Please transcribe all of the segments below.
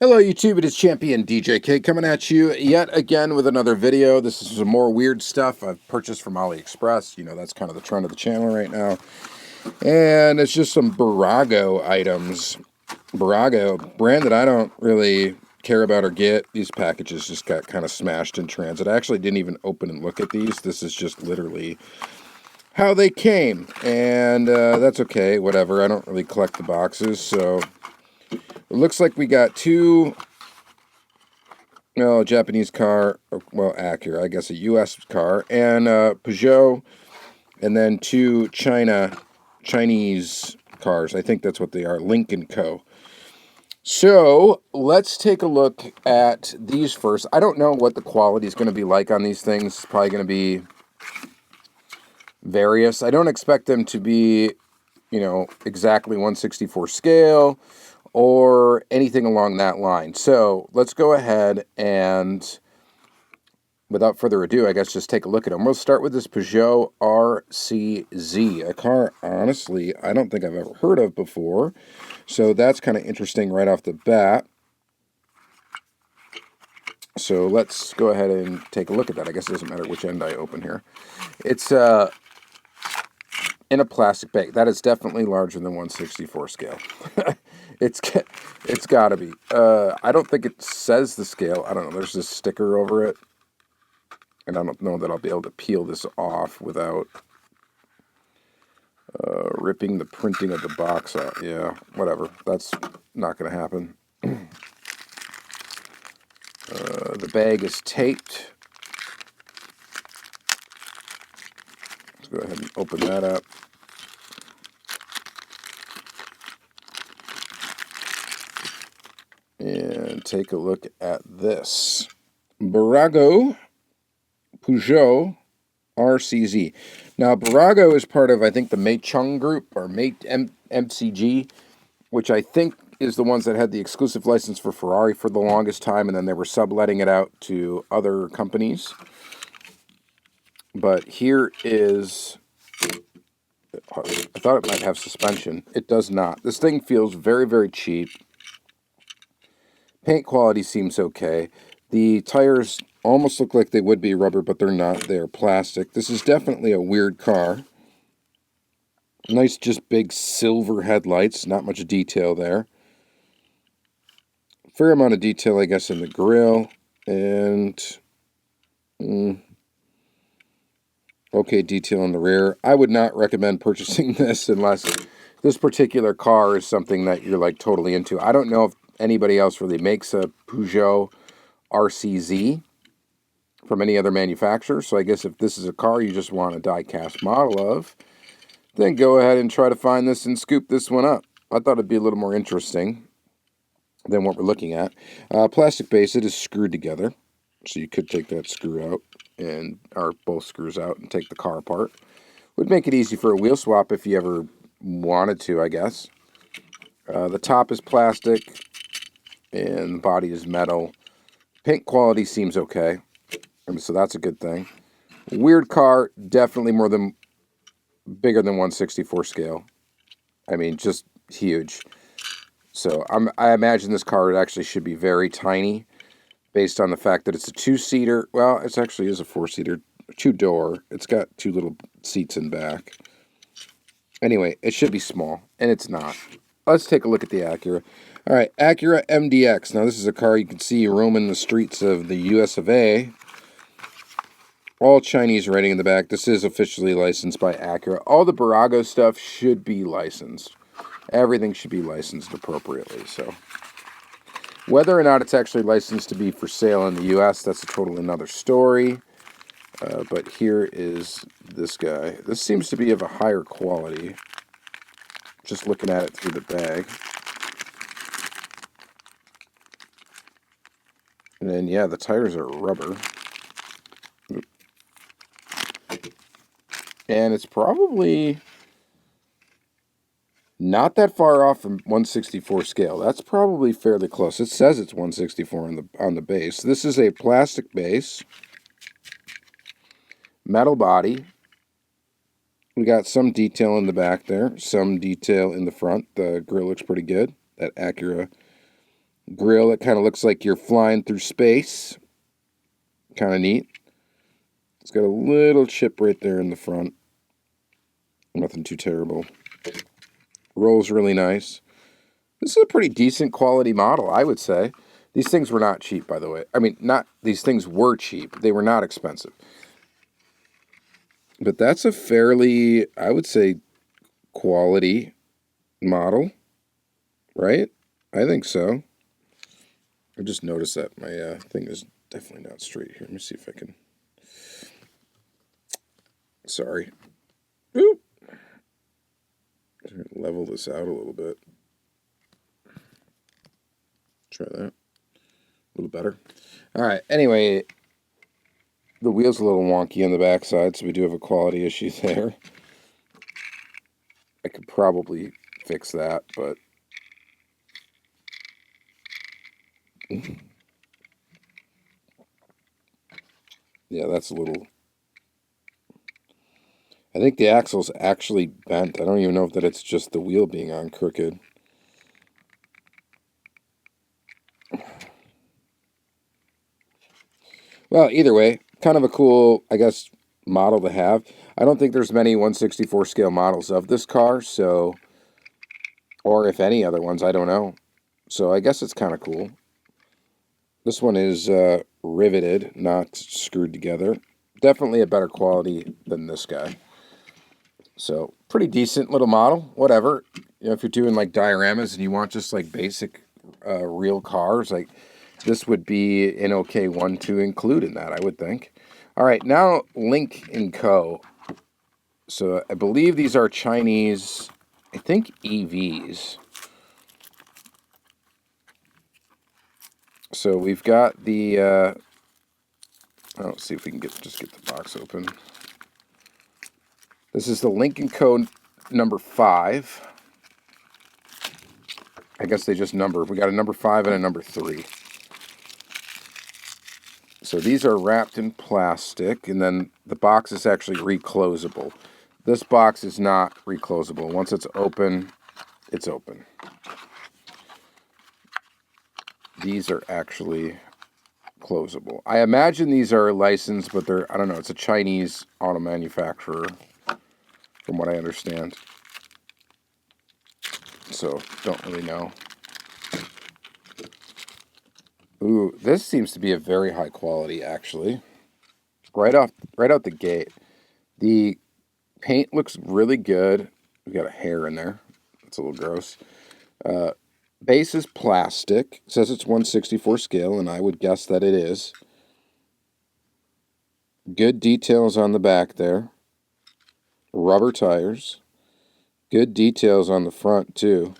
Hello YouTube, it is Championdjk coming at you yet again with another video. This is some more weird stuff I've purchased from AliExpress. You know, that's kind of the trend of the channel right now. And it's just some Barago items. Barago, brand that I don't really care about or get. These packages just got kind of smashed in transit. I actually didn't even open and look at these. This is just literally how they came. And that's okay, whatever. I don't really collect the boxes, so... It looks like we got two, Japanese car, well, Acura, I guess a U.S. car, and Peugeot, and then two Chinese cars. I think that's what they are, Link Co. So, let's take a look at these first. I don't know what the quality is going to be like on these things. It's probably going to be various. I don't expect them to be, exactly 1/64 scale, or anything along that line. So let's go ahead and, without further ado, I guess just take a look at them. We'll start with this Peugeot RCZ, a car, honestly, I don't think I've ever heard of before. So that's kind of interesting right off the bat. So let's go ahead and take a look at that. I guess it doesn't matter which end I open here. It's in a plastic bag. That is definitely larger than 1/64 scale. It's got to be. I don't think it says the scale. I don't know. There's this sticker over it. And I don't know that I'll be able to peel this off without ripping the printing of the box out. Yeah, whatever. That's not going to happen. The bag is taped. Let's go ahead and open that up. And take a look at this. Barago Peugeot RCZ. Now, Barago is part of, I think, the Matchbox group, or MCG, which I think is the ones that had the exclusive license for Ferrari for the longest time, and then they were subletting it out to other companies. But here is... I thought it might have suspension. It does not. This thing feels very, very cheap. Paint quality seems okay. The tires almost look like they would be rubber, but they're not. They are plastic. This is definitely a weird car. Nice, just big silver headlights. Not much detail there. Fair amount of detail, I guess, in the grille. And... okay detail in the rear. I would not recommend purchasing this unless this particular car is something that you're, like, totally into. I don't know if anybody else really makes a Peugeot RCZ from any other manufacturer. So I guess if this is a car you just want a die-cast model of, then go ahead and try to find this and scoop this one up. I thought it'd be a little more interesting than what we're looking at. Plastic base, it is screwed together. So you could take that screw out, or both screws out, and take the car apart. Would make it easy for a wheel swap if you ever wanted to, I guess. The top is plastic, and the body is metal. Paint quality seems okay, so that's a good thing. Weird car, definitely bigger than 1/64 scale. I mean, just huge. So I imagine this car actually should be very tiny, based on the fact that it's a two-seater. Well, it actually is a four-seater, two-door. It's got two little seats in back. Anyway, it should be small, and it's not. Let's take a look at the Acura. All right, Acura MDX. Now, this is a car you can see roaming the streets of the US of A. All Chinese writing in the back. This is officially licensed by Acura. All the Barago stuff should be licensed. Everything should be licensed appropriately. So, whether or not it's actually licensed to be for sale in the US, that's a totally another story. But here is this guy. This seems to be of a higher quality. Just looking at it through the bag. And then, yeah, the tires are rubber. And it's probably not that far off from 1/64 scale. That's probably fairly close. It says it's 1/64 on the base. This is a plastic base. Metal body. We got some detail in the back there. Some detail in the front. The grille looks pretty good. That Acura grill. It kind of looks like you're flying through space. Kind of neat. It's got a little chip right there in the front. Nothing too terrible. Rolls really nice. This is a pretty decent quality model, I would say. These things were not cheap, by the way. I mean, these things were cheap. They were not expensive. But that's a fairly, I would say, quality model, right? I think so. I just noticed that my thing is definitely not straight here. Let me see if I can. Sorry. Boop. Level this out a little bit. Try that. A little better. All right. Anyway, the wheel's a little wonky on the backside, so we do have a quality issue there. I could probably fix that, but yeah, that's a little. I think the axle's actually bent. I don't even know if that it's just the wheel being on crooked. Well, either way, kind of a cool, I guess, model to have. I don't think there's many 1/64 scale models of this car, so, or if any other ones, I don't know. So I guess it's kind of cool. This one is riveted, not screwed together. Definitely a better quality than this guy. So pretty decent little model, whatever. You know, if you're doing like dioramas and you want just like basic real cars, like this would be an okay one to include in that, I would think. All right, now Link Co. So I believe these are Chinese, I think EVs. So we've got the, let's see if we can just get the box open. This is the Link Co. number 5. I guess they just number. We got a number 5 and a number 3. So these are wrapped in plastic, and then the box is actually reclosable. This box is not reclosable. Once it's open, it's open. These are actually closable. I imagine these are licensed, but they're, I don't know, it's a Chinese auto manufacturer, from what I understand. So, don't really know. Ooh, this seems to be a very high quality, actually. Right out the gate. The paint looks really good. We got a hair in there. That's a little gross. Base is plastic. It says it's 1/64 scale, and I would guess that it is. Good details on the back there. Rubber tires. Good details on the front, too.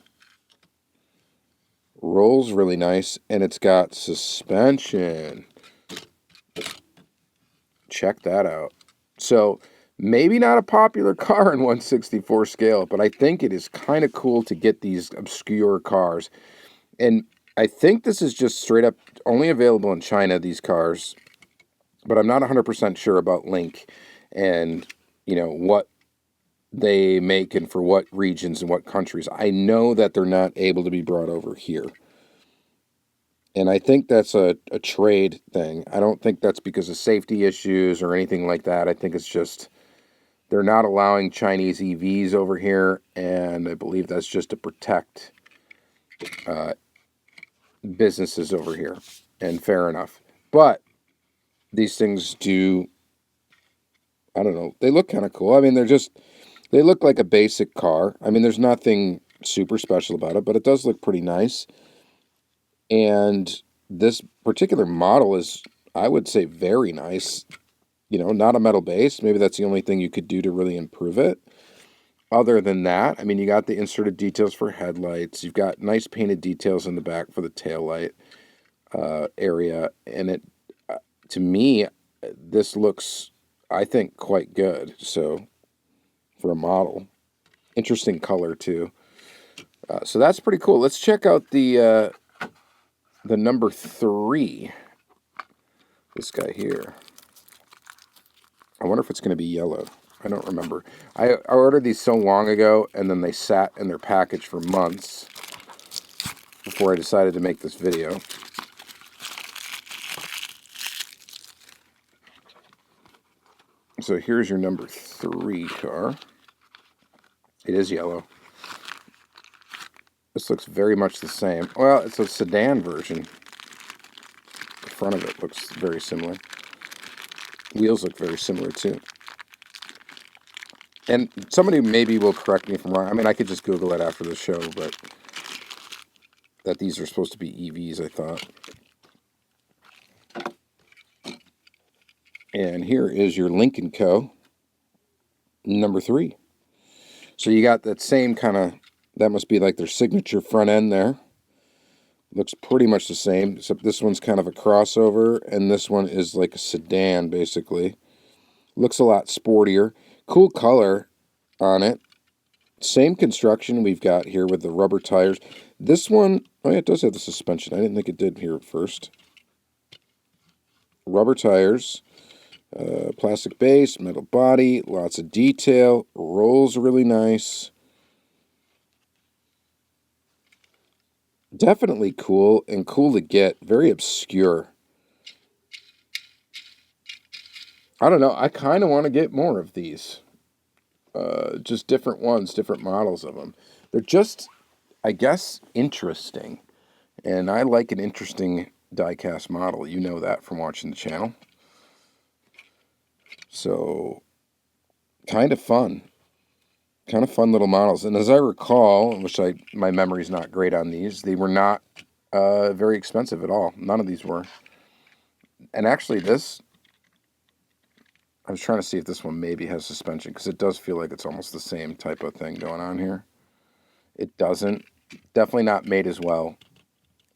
Rolls really nice, and it's got suspension. Check that out. So, maybe not a popular car in 1/64 scale, but I think it is kind of cool to get these obscure cars. And I think this is just straight up only available in China, these cars. But I'm not 100% sure about Link and, you know, what they make and for what regions and what countries. I know that they're not able to be brought over here. And I think that's a trade thing. I don't think that's because of safety issues or anything like that. I think it's just they're not allowing Chinese EVs over here, and I believe that's just to protect businesses over here. And fair enough. But these things do, I don't know, they look kind of cool. I mean, they look like a basic car. I mean, there's nothing super special about it, but it does look pretty nice. And this particular model is, I would say, very nice. You know, not a metal base. Maybe that's the only thing you could do to really improve it. Other than that, I mean, you got the inserted details for headlights. You've got nice painted details in the back for the taillight area. And it, to me, this looks, I think, quite good. So, for a model. Interesting color, too. So that's pretty cool. Let's check out the number 3. This guy here. I wonder if it's going to be yellow. I don't remember. I ordered these so long ago, and then they sat in their package for months. before I decided to make this video. So here's your number 3 car. It is yellow. This looks very much the same. Well, it's a sedan version. The front of it looks very similar. Wheels look very similar too. And somebody maybe will correct me if I'm wrong. I mean, I could just Google it after the show, but that these are supposed to be EVs, I thought. And here is your Link Co. number 3. So you got that same kind of, that must be like their signature front end there. Looks pretty much the same, except this one's kind of a crossover, and this one is like a sedan, basically. Looks a lot sportier. Cool color on it. Same construction we've got here with the rubber tires. This one, oh yeah, it does have the suspension. I didn't think it did here at first. Rubber tires. Plastic base, metal body, lots of detail, rolls really nice. Definitely cool and cool to get. Very obscure. I don't know. I kind of want to get more of these. Just different ones, different models of them. They're just, I guess, interesting. And I like an interesting diecast model. You know that from watching the channel. So, kind of fun. Kind of fun little models. And as I recall, which my memory's not great on these, they were not very expensive at all. None of these were. And actually this, I was trying to see if this one maybe has suspension, because it does feel like it's almost the same type of thing going on here. It doesn't. Definitely not made as well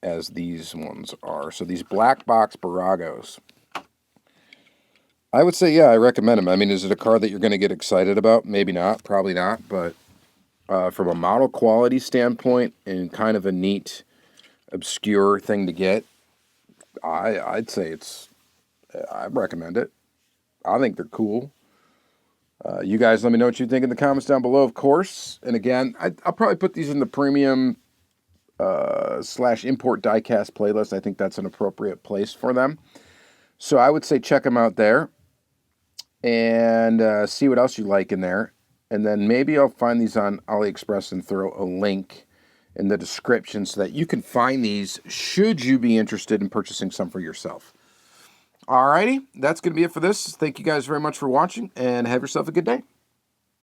as these ones are. So these black box Baragos, I would say, yeah, I recommend them. I mean, is it a car that you're going to get excited about? Maybe not, probably not, but from a model quality standpoint and kind of a neat, obscure thing to get, I'd say I recommend it. I think they're cool. You guys let me know what you think in the comments down below, of course. And again, I'll probably put these in the premium / import diecast playlist. I think that's an appropriate place for them. So I would say check them out there and see what else you like in there. And then maybe I'll find these on AliExpress and throw a link in the description so that you can find these should you be interested in purchasing some for yourself. Alrighty, that's going to be it for this. Thank you guys very much for watching, and have yourself a good day.